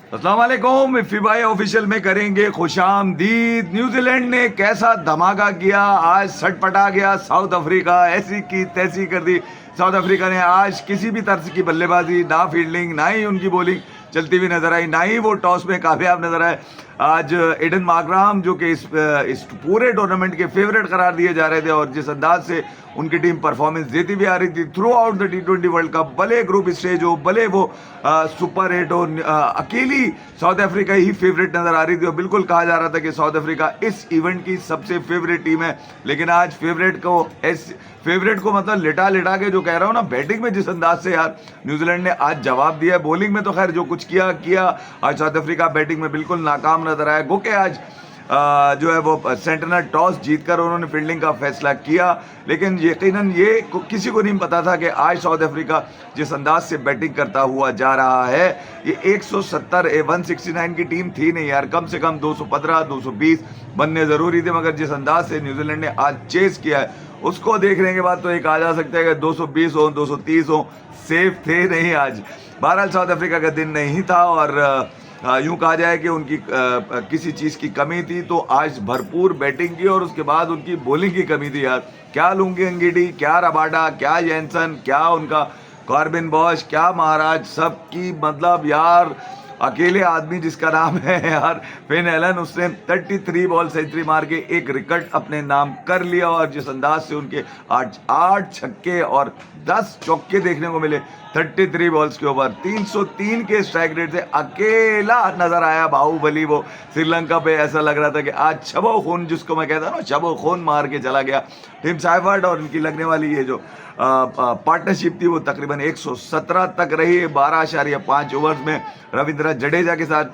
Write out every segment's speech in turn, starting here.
अस्सलाम वालेकुम। FIFA official में करेंगे खुशामदीद। न्यूजीलैंड ने कैसा धमाका किया, आज सटपटा गया साउथ अफ्रीका, ऐसी की तैसी कर दी। साउथ अफ्रीका ने आज किसी भी तरह की बल्लेबाजी, ना फील्डिंग, ना ही उनकी बॉलिंग चलती हुई नजर आई, ना ही वो टॉस में कामयाब नजर आए। आज एडन मार्कराम जो कि इस पूरे टूर्नामेंट के फेवरेट करार दिए जा रहे थे और जिस अंदाज से उनकी टीम परफॉर्मेंस देती भी आ रही थी through out the T20 world cup, भले ग्रुप स्टेज हो, भले वो सुपर 8 हो, अकेली साउथ अफ्रीका ही फेवरेट नजर आ रही थी और बिल्कुल कहा जा रहा था कि साउथ अफ्रीका इस इवेंट की सबसे फेवरेट टीम है। लेकिन आज फेवरेट को मतलब लिटा लिटा के जो कह रहा हूँ ना, बैटिंग में जिस अंदाज से यार न्यूजीलैंड ने आज जवाब दिया, बॉलिंग में तो खैर जो कुछ किया आज साउथ अफ्रीका बैटिंग में बिल्कुल नाकाम नजर आया। गो के आज जो है वो सेंटनर टॉस जीतकर उन्होंने फील्डिंग का फैसला किया, लेकिन यकीनन ये किसी को नहीं पता था कि आज साउथ अफ्रीका जिस अंदाज से बैटिंग करता हुआ जा रहा है, ये 169 की टीम थी नहीं यार, कम से कम 215 220 बनने जरूरी थे, मगर जिस अंदाज से न्यूजीलैंड ने आज चेस किया है उसको देखने के बाद तो ये कहा जा सकता है कि 220 हो 230 हो, सेफ थे नहीं आज। बहरहाल साउथ अफ्रीका का दिन नहीं था और यूं कहा जाए कि उनकी किसी चीज़ की कमी थी तो आज भरपूर बैटिंग की और उसके बाद उनकी बॉलिंग की कमी थी यार। क्या लुंगी अंगीडी, क्या रबाडा, क्या जैनसन, क्या उनका कॉर्बिन बॉश, क्या महाराज, सबकी मतलब यार अकेले आदमी जिसका नाम है यार फिन एलन, उसने 33 बॉल सेंचुरी मार के एक रिकॉर्ड अपने नाम कर लिया और जिस अंदाज से उनके 8 छक्के और 10 चौके देखने को मिले 33 बॉल्स के ऊपर 303 के स्ट्राइक रेट से अकेला नजर आया बाहुबली। वो श्रीलंका पे ऐसा लग रहा था कि आज छबो खून, जिसको मैं कहता हूँ ना, छबो खून मार के चला गया। टिम साइफर्ट और इनकी लगने वाली ये जो पार्टनरशिप थी वो तकरीबन 117 तक रही। 12.5 ओवर्स में रविंद्र जडेजा के साथ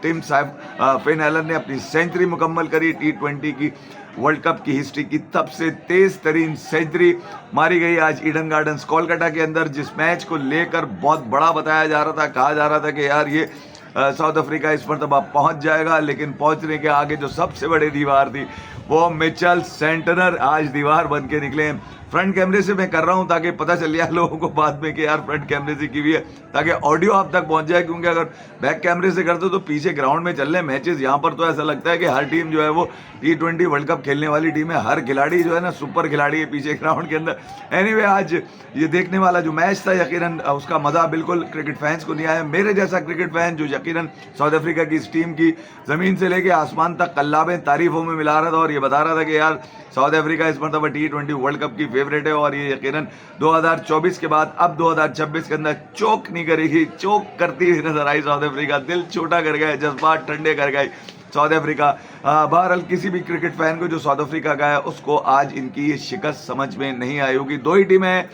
फिन एलन ने अपनी सेंचुरी मुकम्मल करी। T20 की वर्ल्ड कप की हिस्ट्री की सबसे तेज तरीन सेंचुरी मारी गई आज ईडन गार्डन्स कोलकाता के अंदर, जिस मैच को लेकर बहुत बड़ा बताया जा रहा था। कहा जा रहा था कि यार ये साउथ अफ्रीका इस मरतबा पहुंच जाएगा, लेकिन पहुंचने के आगे जो सबसे बड़ी दीवार थी वो मिचेल सेंटनर आज दीवार बन के निकले। फ्रंट कैमरे से मैं कर रहा हूं ताकि पता चल जाए लोगों को बाद में कि यार फ्रंट कैमरे से की हुई है, ताकि ऑडियो आप तक पहुंच जाए, क्योंकि अगर बैक कैमरे से करते तो पीछे ग्राउंड में चल रहे मैचेस, यहाँ पर तो ऐसा लगता है कि हर टीम जो है वो T20 वर्ल्ड कप खेलने वाली टीम है, हर खिलाड़ी जो है ना सुपर खिलाड़ी है पीछे ग्राउंड के अंदर। एनीवे आज ये देखने वाला जो मैच था यकीनन उसका मजा बिल्कुल क्रिकेट फैंस को नहीं आया। मेरे जैसा क्रिकेट फैन जो यकीनन साउथ अफ्रीका की इस टीम की जमीन से लेके आसमान तक कल्लाबें तारीफों में मिला रहा था और ये बता रहा था कि यार साउथ अफ्रीका इस मरतबा T20 वर्ल्ड कप की फेवरेट है और ये यकीनन 2024 के बाद अब 2026 के अंदर चोक नहीं करेगी, चोक करती हुई नजर आई साउथ अफ्रीका। दिल छोटा कर गए, जज्बात ठंडे कर गए साउथ अफ्रीका। बहरहाल किसी भी क्रिकेट फैन को जो साउथ अफ्रीका का है उसको आज इनकी ये शिकस्त समझ में नहीं आई होगी। दो ही टीमें हैं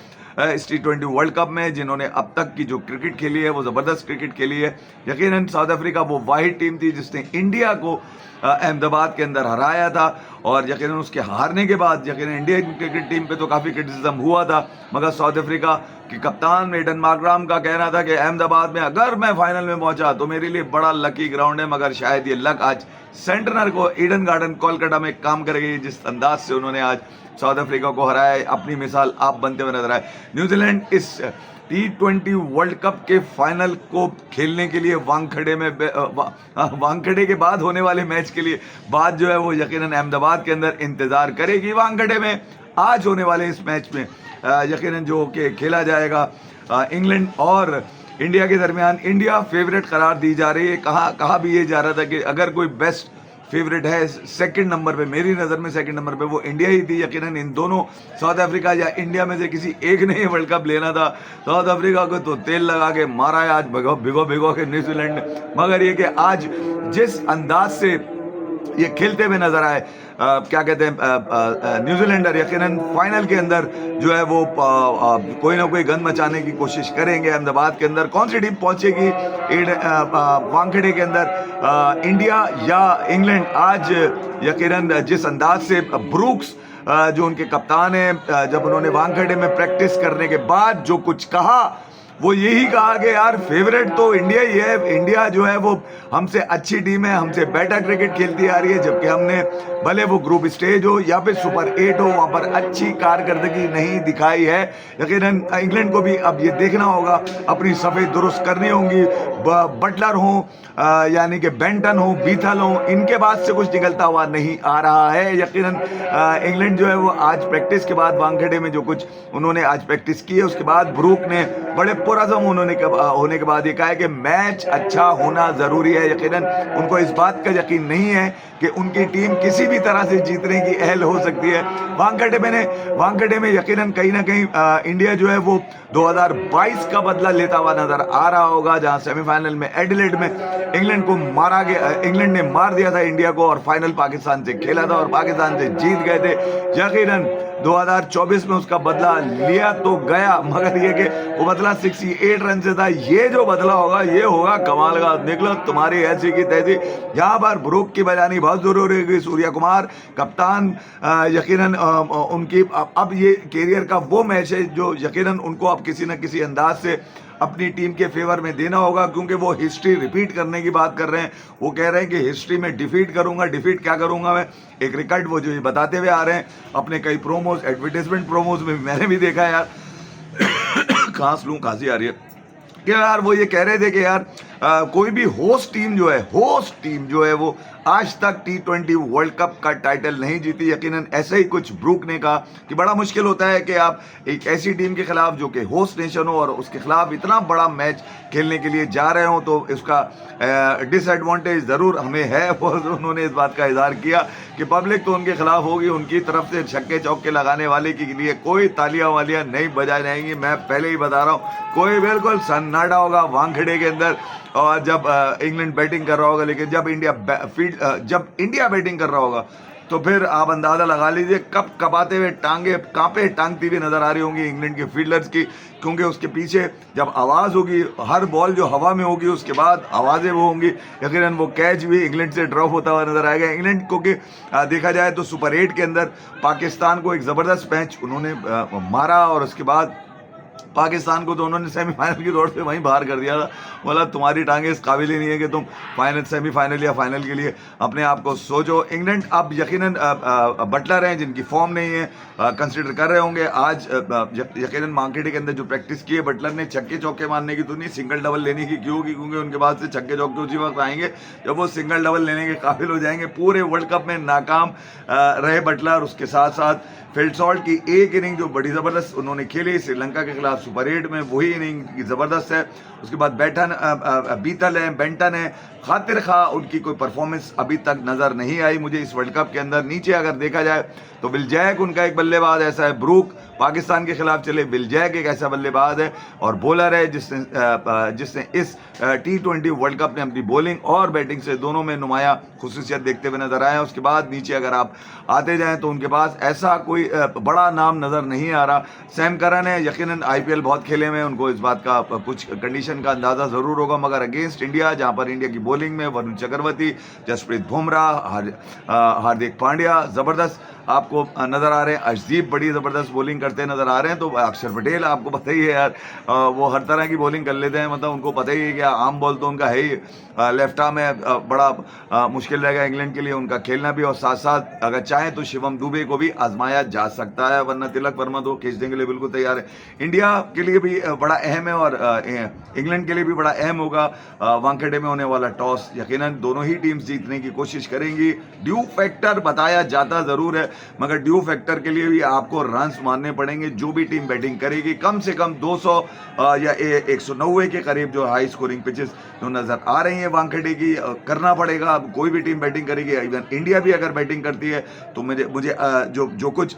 इस T20 वर्ल्ड कप में जिन्होंने अब तक की जो क्रिकेट खेली है वो ज़बरदस्त क्रिकेट खेली है। यकीनन साउथ अफ्रीका वो वाहिद टीम थी जिसने इंडिया को अहमदाबाद के अंदर हराया था और यकीनन उसके हारने के बाद यकीनन इंडियन क्रिकेट टीम पे तो काफ़ी क्रिटिसिज्म हुआ था, मगर साउथ अफ्रीका के कप्तान एडन मार्कराम का कहना था कि अहमदाबाद में अगर मैं फाइनल में पहुंचा तो मेरे लिए बड़ा लकी ग्राउंड है, मगर शायद ये लक आज सेंटनर को ईडन गार्डन कोलकाता में काम करेगी। जिस अंदाज से उन्होंने आज साउथ अफ्रीका को हराया, अपनी मिसाल आप बनते हुए नजर आए। न्यूजीलैंड इस T20 वर्ल्ड कप के फाइनल को खेलने के लिए वानखेड़े के बाद होने वाले मैच के लिए बाद जो है वो यकीनन अहमदाबाद के अंदर इंतजार करेगी। वानखेड़े में आज होने वाले इस मैच में यकीनन जो कि खेला जाएगा इंग्लैंड और इंडिया के दरमियान, इंडिया फेवरेट करार दी जा रही है। कहा भी ये जा रहा था कि अगर कोई बेस्ट फेवरेट है सेकंड नंबर पे, मेरी नज़र में सेकंड नंबर पे वो इंडिया ही थी। यकीनन इन दोनों साउथ अफ्रीका या इंडिया में से किसी एक ने वर्ल्ड कप लेना था। साउथ अफ्रीका को तो तेल लगा के मारा है आज भिगो के न्यूजीलैंड ने, मगर ये कि आज जिस अंदाज से ये खेलते हुए नजर आए क्या कहते हैं न्यूजीलैंडर, यकीनन फाइनल के अंदर जो है वो कोई ना कोई गंद मचाने की कोशिश करेंगे। अहमदाबाद के अंदर कौन सी टीम पहुंचेगी वानखेड़े के अंदर, इंडिया या इंग्लैंड? आज यकीनन जिस अंदाज से ब्रूक्स जो उनके कप्तान हैं, जब उन्होंने वानखेड़े में प्रैक्टिस करने के बाद जो कुछ कहा वो यही कहा कि यार फेवरेट तो इंडिया ही है, इंडिया जो है वो हमसे अच्छी टीम है, हमसे बेटर क्रिकेट खेलती आ रही है, जबकि हमने भले वो ग्रुप स्टेज हो या फिर सुपर 8 हो वहाँ पर अच्छी कारकर्दगी नहीं दिखाई है। यकीनन इंग्लैंड को भी अब ये देखना होगा, अपनी सफ़ेद दुरुस्त करनी होंगी। बटलर हो यानी कि बेंटन हो, बीथल हो, इनके बाद से कुछ निकलता हुआ नहीं आ रहा है। यकीनन इंग्लैंड जो है वो आज प्रैक्टिस के बाद वानखेड़े में जो कुछ उन्होंने आज प्रैक्टिस की है, उसके बाद ब्रूक ने बड़े पुरज़म होने के बाद ये कहा है कि मैच अच्छा होना ज़रूरी है। यकीनन उनको इस बात का यकीन नहीं है कि उनकी टीम किसी भी तरह से जीतने की अहल हो सकती है। वानखेड़े में यकीनन कहीं ना कहीं इंडिया जो है वो 2022 का बदला लेता हुआ नजर आ रहा होगा, जहां सेमीफाइनल में एडिलेड में इंग्लैंड ने मार दिया था इंडिया को और फाइनल पाकिस्तान से खेला था और पाकिस्तान से जीत गए थे। यकीनन 2024 में उसका बदला लिया तो गया, मगर ये कि वो बदला 68 रन से था। ये जो बदला होगा ये होगा कमाल का। निकलो तुम्हारी ऐसी की तैसी, यहाँ पर ब्रूक की बजानी बहुत जरूरी होगी। सूर्या कुमार कप्तान, यकीनन उनकी अब ये कैरियर का वो मैच है जो यकीनन उनको अब किसी न किसी अंदाज से अपनी टीम के फेवर में देना होगा, क्योंकि वो हिस्ट्री रिपीट करने की बात कर रहे हैं। वो कह रहे हैं कि हिस्ट्री में डिफीट करूंगा। डिफीट क्या करूंगा मैं, एक रिकॉर्ड वो जो ये बताते हुए आ रहे हैं अपने कई प्रोमोज, एडवर्टाइजमेंट प्रोमोज में मैंने भी देखा है यार। खांसी आ रही है कि यार वो ये कह रहे थे कि यार कोई भी होस्ट टीम जो है वो आज तक T20 वर्ल्ड कप का टाइटल नहीं जीती। यकीनन ऐसे ही कुछ ब्रूक ने कहा कि बड़ा मुश्किल होता है कि आप एक ऐसी टीम के खिलाफ जो कि होस्ट नेशन हो और उसके खिलाफ इतना बड़ा मैच खेलने के लिए जा रहे हो, तो इसका डिसएडवांटेज ज़रूर हमें है। वो उन्होंने इस बात का इजहार किया कि पब्लिक तो उनके खिलाफ होगी, उनकी तरफ से छक्के चौके लगाने वाले के लिए कोई तालियां वालियां नहीं बजाई जाएंगी। मैं पहले ही बता रहा हूँ, कोई बिल्कुल सन्नाटा होगा वानखेड़े के अंदर और जब इंग्लैंड बैटिंग कर रहा होगा, लेकिन जब इंडिया बैटिंग कर रहा होगा तो फिर आप अंदाज़ा लगा लीजिए कब कबाते हुए टांगती हुई नजर आ रही होंगी इंग्लैंड के फील्डर्स की, क्योंकि उसके पीछे जब आवाज़ होगी, हर बॉल जो हवा में होगी उसके बाद आवाज़ें वो होंगी। यकीनन वो कैच भी इंग्लैंड से ड्रॉप होता हुआ नजर आएगा। इंग्लैंड को कि देखा जाए तो सुपर 8 के अंदर पाकिस्तान को एक ज़बरदस्त मैच उन्होंने मारा और उसके बाद पाकिस्तान को तो उन्होंने सेमीफाइनल की दौड़ से वहीं बाहर कर दिया था। बोला तुम्हारी टांगे इस काबिल ही नहीं है कि तुम सेमीफाइनल या फाइनल के लिए अपने आप को सोचो। इंग्लैंड अब यकीनन बटलर हैं जिनकी फॉर्म नहीं है, कंसिडर कर रहे होंगे। आज यकीनन वानखेड़े के अंदर जो प्रैक्टिस की है बटलर ने, छक्के चौके मारने की तो नहीं, सिंगल डबल लेने की क्यों होगी, क्योंकि उनके बाद से छक्के चौके उसी वक्त आएंगे जब वो सिंगल डबल लेने के काबिल हो जाएंगे। पूरे वर्ल्ड कप में नाकाम रहे बटलर। उसके साथ साथ फील्डसॉल्ट की एक इनिंग जो बड़ी ज़बरदस्त उन्होंने खेली श्रीलंका के खिलाफ सुपर 8 में, वही इनिंग ज़बरदस्त है। उसके बाद बीतल है, बेंटन है, खातिर खा उनकी कोई परफॉर्मेंस अभी तक नज़र नहीं आई मुझे इस वर्ल्ड कप के अंदर। नीचे अगर देखा जाए तो विल जैक उनका एक बल्लेबाज ऐसा है, ब्रूक पाकिस्तान के खिलाफ चले, विल जैक एक ऐसा बल्लेबाज है और बॉलर है जिसने इस T20 वर्ल्ड कप में अपनी बॉलिंग और बैटिंग से दोनों में नुमाया खुसूसियत देखते हुए नजर आए। उसके बाद नीचे अगर आप आते जाएं तो उनके पास ऐसा कोई बड़ा नाम नज़र नहीं आ रहा। सैम करन है, यकीनन IPL बहुत खेले में, उनको इस बात का कुछ कंडीशन का अंदाज़ा ज़रूर होगा, मगर अगेंस्ट इंडिया जहाँ पर इंडिया की बॉलिंग में वरुण चक्रवर्ती, जसप्रीत बुमराह, हार्दिक पांड्या ज़बरदस्त आपको नज़र आ रहे हैं। अर्शदीप बड़ी ज़बरदस्त बॉलिंग करते नज़र आ रहे हैं। तो अक्षर पटेल आपको पता ही है यार, वो हर तरह की बॉलिंग कर लेते हैं, मतलब उनको पता ही है कि आम बॉल तो उनका है ही। लेफ्ट आर्म में बड़ा मुश्किल रहेगा इंग्लैंड के लिए उनका खेलना भी, और साथ साथ अगर चाहें तो शिवम दुबे को भी आजमाया जा सकता है, वरना तिलक वर्मा तो खींचने के लिए बिल्कुल तैयार है। इंडिया के लिए भी बड़ा अहम है और इंग्लैंड के लिए भी बड़ा अहम होगा वानखेड़े में होने वाला टॉस। यकीनन दोनों ही टीम्स जीतने की कोशिश करेंगी। ड्यू फैक्टर बताया जाता ज़रूर है, मगर ड्यू फैक्टर के लिए भी आपको रन्स मारने पड़ेंगे। जो भी टीम बैटिंग करेगी कम से कम 200 या 190 के करीब जो हाई स्कोरिंग पिचेस जो नज़र आ रही हैं वानखेड़े की, करना पड़ेगा। अब कोई भी टीम बैटिंग करेगी, इवन इंडिया भी अगर बैटिंग करती है तो मुझे जो कुछ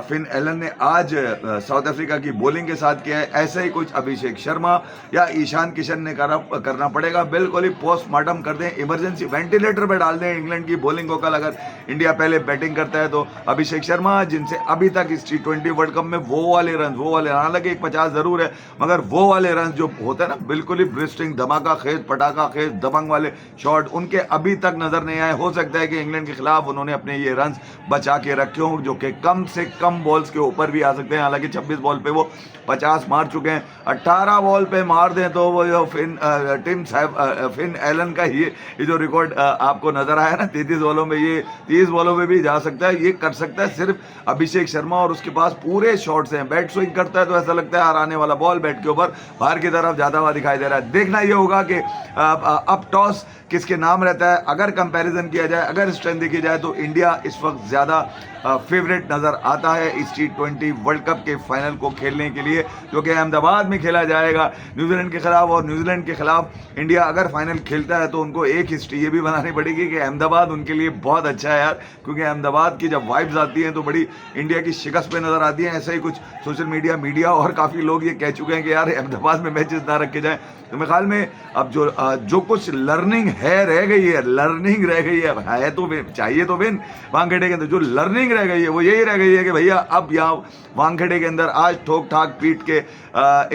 फिन एलन ने आज साउथ अफ्रीका की बॉलिंग के साथ किया है, ऐसे ही कुछ अभिषेक शर्मा या ईशान किशन ने करना पड़ेगा। बिल्कुल ही पोस्टमार्टम कर दें, इमरजेंसी वेंटिलेटर पर डाल दें इंग्लैंड की बॉलिंग को। कल अगर इंडिया पहले बैटिंग करता है तो अभिषेक शर्मा, जिनसे अभी तक इस T20 वर्ल्ड कप में वो वाले रन, हालांकि एक 50 जरूर है, मगर वो वाले रन जो होते हैं ना, बिल्कुल ही ब्रिस्टिंग, धमाका खेज, पटाखा खेज, दबंग वाले शॉट, उनके अभी तक नजर नहीं आए। हो सकता है कि इंग्लैंड के खिलाफ उन्होंने अपने ये रन बचा के रखे हों, जो कि कम से कम बॉल्स के ऊपर भी आ सकते हैं। हालांकि 26 बॉल पे वो 50 मार चुके हैं, 18 बॉल पे मार दें तो वो जो फिन एलन का ये जो रिकॉर्ड आपको नजर आया ना, 33 बॉलों में, ये 30 बॉलों में भी जा सकता है। ये कर सकता है सिर्फ अभिषेक शर्मा, और उसके पास पूरे शॉट्स हैं। बैट स्विंग करता है तो ऐसा लगता है आने वाला बॉल बैट के ऊपर बाहर की तरफ जाता हुआ दिखाई दे रहा है। देखना ये होगा कि अब टॉस किसके नाम रहता है। अगर कंपैरिजन किया जाए, अगर स्ट्रेंथ देखी जाए, तो इंडिया इस वक्त ज्यादा फेवरेट नजर आता है इस T20 वर्ल्ड कप के फाइनल को खेलने के लिए, जो कि अहमदाबाद में खेला जाएगा न्यूजीलैंड के खिलाफ। और न्यूजीलैंड के खिलाफ इंडिया अगर फाइनल खेलता है तो उनको एक हिस्ट्री ये भी बनानी पड़ेगी कि अहमदाबाद उनके लिए बहुत अच्छा है यार, क्योंकि अहमदाबाद की जब वाइब्स आती हैं तो बड़ी इंडिया की शिकस्त पे नजर आती है। ऐसा ही कुछ सोशल मीडिया और काफी लोग ये कह चुके हैं कि यार अहमदाबाद में मैचेस ना रखे जाए। तो मेरे ख्याल में अब जो कुछ लर्निंग रह गई है तो चाहिए तो विन वानखेड़े के अंदर, जो लर्निंग रह गई है वो यही रह गई है कि भैया अब यहाँ वानखेड़े के अंदर आज ठोक ठाक पीट के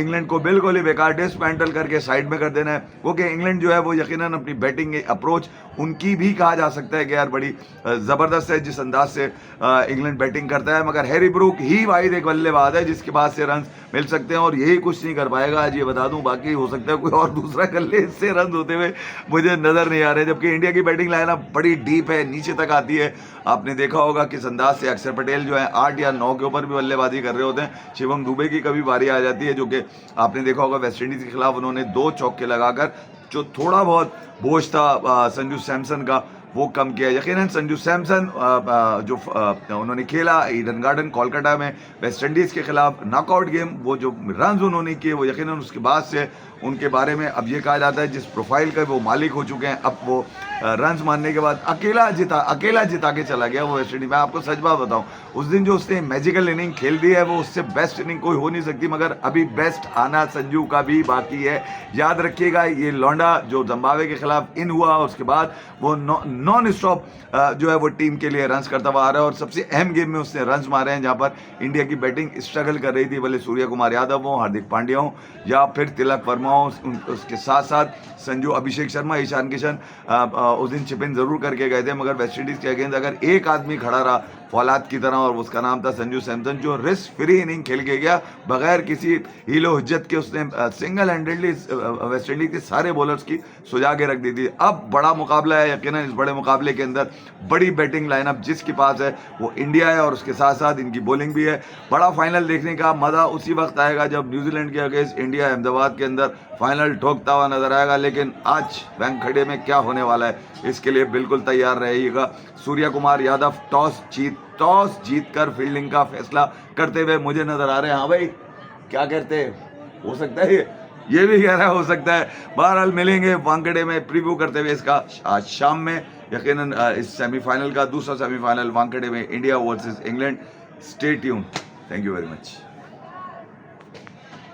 इंग्लैंड को बिल्कुल ही बेकार डिसमेंटल करके साइड में कर देना है। क्योंकि इंग्लैंड जो है वो यकीनन अपनी बैटिंग अप्रोच उनकी भी कहा जा सकता है कि यार बड़ी ज़बरदस्त है जिस अंदाज से इंग्लैंड बैटिंग करता है, मगर हैरी ब्रूक ही वाहिद एक बल्लेबाज है जिसके पास से रन मिल सकते हैं, और यही कुछ नहीं कर पाएगा आज, ये बता दूं। बाकी हो सकता है कोई और दूसरा कर ले, इससे रन होते हुए मुझे नजर नहीं आ रहे। जबकि इंडिया की बैटिंग लाइनअप बड़ी डीप है, नीचे तक आती है। आपने देखा होगा किस अंदाज से अक्षर पटेल जो है 8 या 9 के ऊपर भी बल्लेबाजी कर रहे होते हैं। शिवम दुबे की कभी बारी आ जाती है, जो कि आपने देखा होगा वेस्ट इंडीज के खिलाफ उन्होंने 2 चौके लगाकर जो थोड़ा बहुत बोझ था संजू सैमसन का वो कम किया। यकीनन संजू सैमसन जो उन्होंने खेला ईडन गार्डन कोलकाता में वेस्ट इंडीज़ के खिलाफ नॉकआउट गेम, वो जो रन उन्होंने किए वो यकीनन उसके बाद से उनके बारे में अब ये कहा जाता है जिस प्रोफाइल का वो मालिक हो चुके हैं, अब वो रन्स मारने के बाद अकेला जिता के चला गया वो वेस्ट इंडीज। मैं आपको सच बात बताऊं, उस दिन जो उसने मैजिकल इनिंग खेल दी है वो उससे बेस्ट इनिंग कोई हो नहीं सकती, मगर अभी बेस्ट आना संजू का भी बाकी है। याद रखिएगा ये लौंडा जो जिम्बाब्वे के खिलाफ इन हुआ, उसके बाद वो नॉन स्टॉप जो है वो टीम के लिए रन्स करता हुआ आ रहा है, और सबसे अहम गेम में उसने रन्स मारे हैं जहां पर इंडिया की बैटिंग स्ट्रगल कर रही थी, भले सूर्य कुमार यादव हो, हार्दिक पांड्या हो या फिर तिलक वर्मा हो, उसके साथ साथ संजू, अभिषेक शर्मा, ईशान किशन उस दिन चिप इन जरूर करके गए थे, मगर वेस्ट इंडीज के अगेंस्ट अगर एक आदमी खड़ा रहा फौलाद की तरह और उसका नाम था संजू सैमसन, जो रिस्क फ्री इनिंग खेल के गया बगैर किसी हीलो हिज्जत के, उसने सिंगल हैंडेडली वेस्ट इंडीज के सारे बॉलर्स की सुजा के रख दी थी। अब बड़ा मुकाबला है, यकीनन इस बड़े मुकाबले के अंदर बड़ी बैटिंग लाइनअप जिसके पास है वो इंडिया है, और उसके साथ साथ इनकी बॉलिंग भी है। बड़ा फाइनल देखने का मजा उसी वक्त आएगा जब न्यूजीलैंड के अगेंस्ट इंडिया अहमदाबाद के अंदर फाइनल ठोकता हुआ नजर आएगा। लेकिन आज वानखेड़े में क्या होने वाला है इसके लिए बिल्कुल तैयार रहिएगा। सूर्य कुमार यादव टॉस जीतकर फील्डिंग का फैसला करते हुए मुझे नजर आ रहे हैं। हाँ भाई, क्या कहते हैं, हो सकता है ये भी कह रहा है हो सकता है। बहरहाल मिलेंगे वानखेड़े में प्रीव्यू करते हुए इसका आज शाम में, यकीनन इस सेमीफाइनल का दूसरा सेमीफाइनल वानखेड़े में India versus England. Stay tuned. Thank you very much.